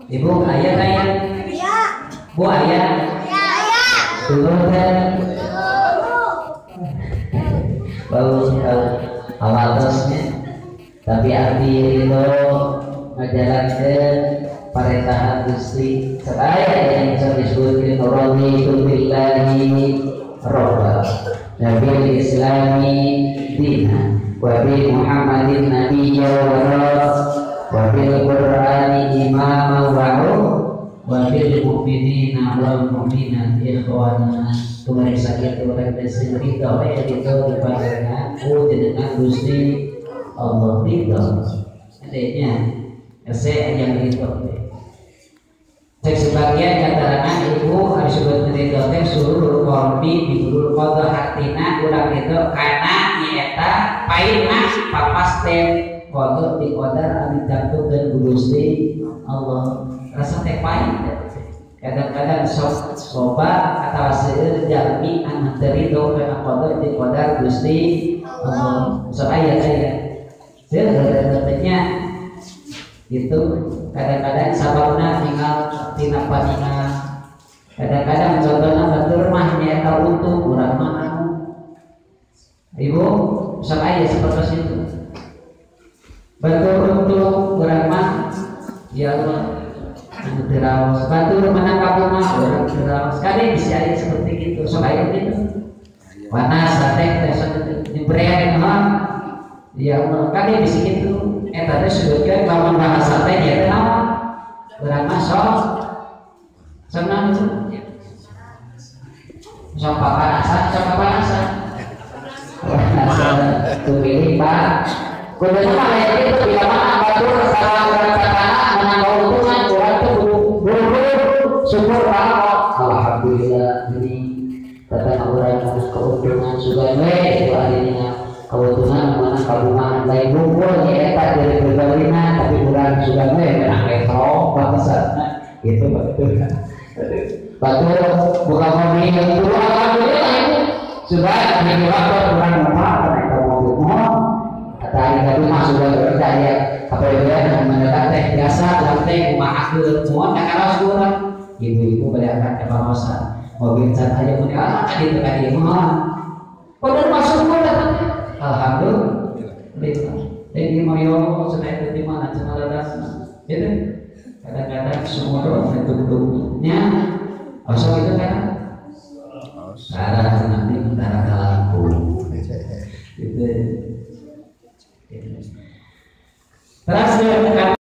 Ibu ayah ayah. Iya. Bu ayah. Iya. Dulu kan. Bagus sekali awalasnya. Tapi arti itu menjalankan perintah Gusti saya yang bisa disebutkan raditu billahi robba nabil islami dina wa bi muhammadin nabiyya wa bil qur'ani imama wa bil mu'minina wal mu'minat ikhwana kemarin sakit orang desa itu ya itu dipanggilkan dengan Gusti Allah ridho adanya saya yang ridho cek sebagian keterangan ibu harus disebut ridho teh suruh korbi diburu kodo hartina urang itu karena nyata paina papas teh kodo di kodar anu cantukeun Gusti Allah rasa teh pain kadang-kadang soba atau seueur jalmi anu teu ridho kana kodo di kodar Gusti Allah saya sebenarnya itu kadang-kadang sababna tinggal tina paningan kadang-kadang contohnya batur mah nyaeta untung urang mah ibu saya seperti itu batur untung urang mah ya Allah anu terawas batur menang kabungan urang terawas kali bisa seperti itu saya gitu panas satek dibrean mah ya Allah, kan dia bisa gitu. Tadi sebutkan lawan bahasa teh dia kenapa? Kurang masuk. Senang itu. Sok panasan. Tuh pilih Pak. Kudanya mah ya itu bila mana batur salah kata menang keuntungan kurang tuh buru-buru syukur Allah. Alhamdulillah ini kata orang keuntungan juga itu akhirnya keuntungan mana kabungan lain bungkul ya tak dari berbalina tapi kurang sudah menang retro batasannya itu betul betul bukan mobil yang dulu alhamdulillah itu sudah di waktu kurang apa karena mobil kata hari tadi mah sudah berpercaya apa yang mendekat teh biasa lantai rumah aku mohon tak harus kurang ibu-ibu pada akan ke pamosan mobil cat aja punya anak itu kan dia mohon pada masuk kurang alhamdulillah. Jadi mau yo senai itu di mana cuma ladasna. Itu kadang-kadang semua bentuk-bentuknya asal itu kan. Cara nanti cara kalaku. Itu. Terus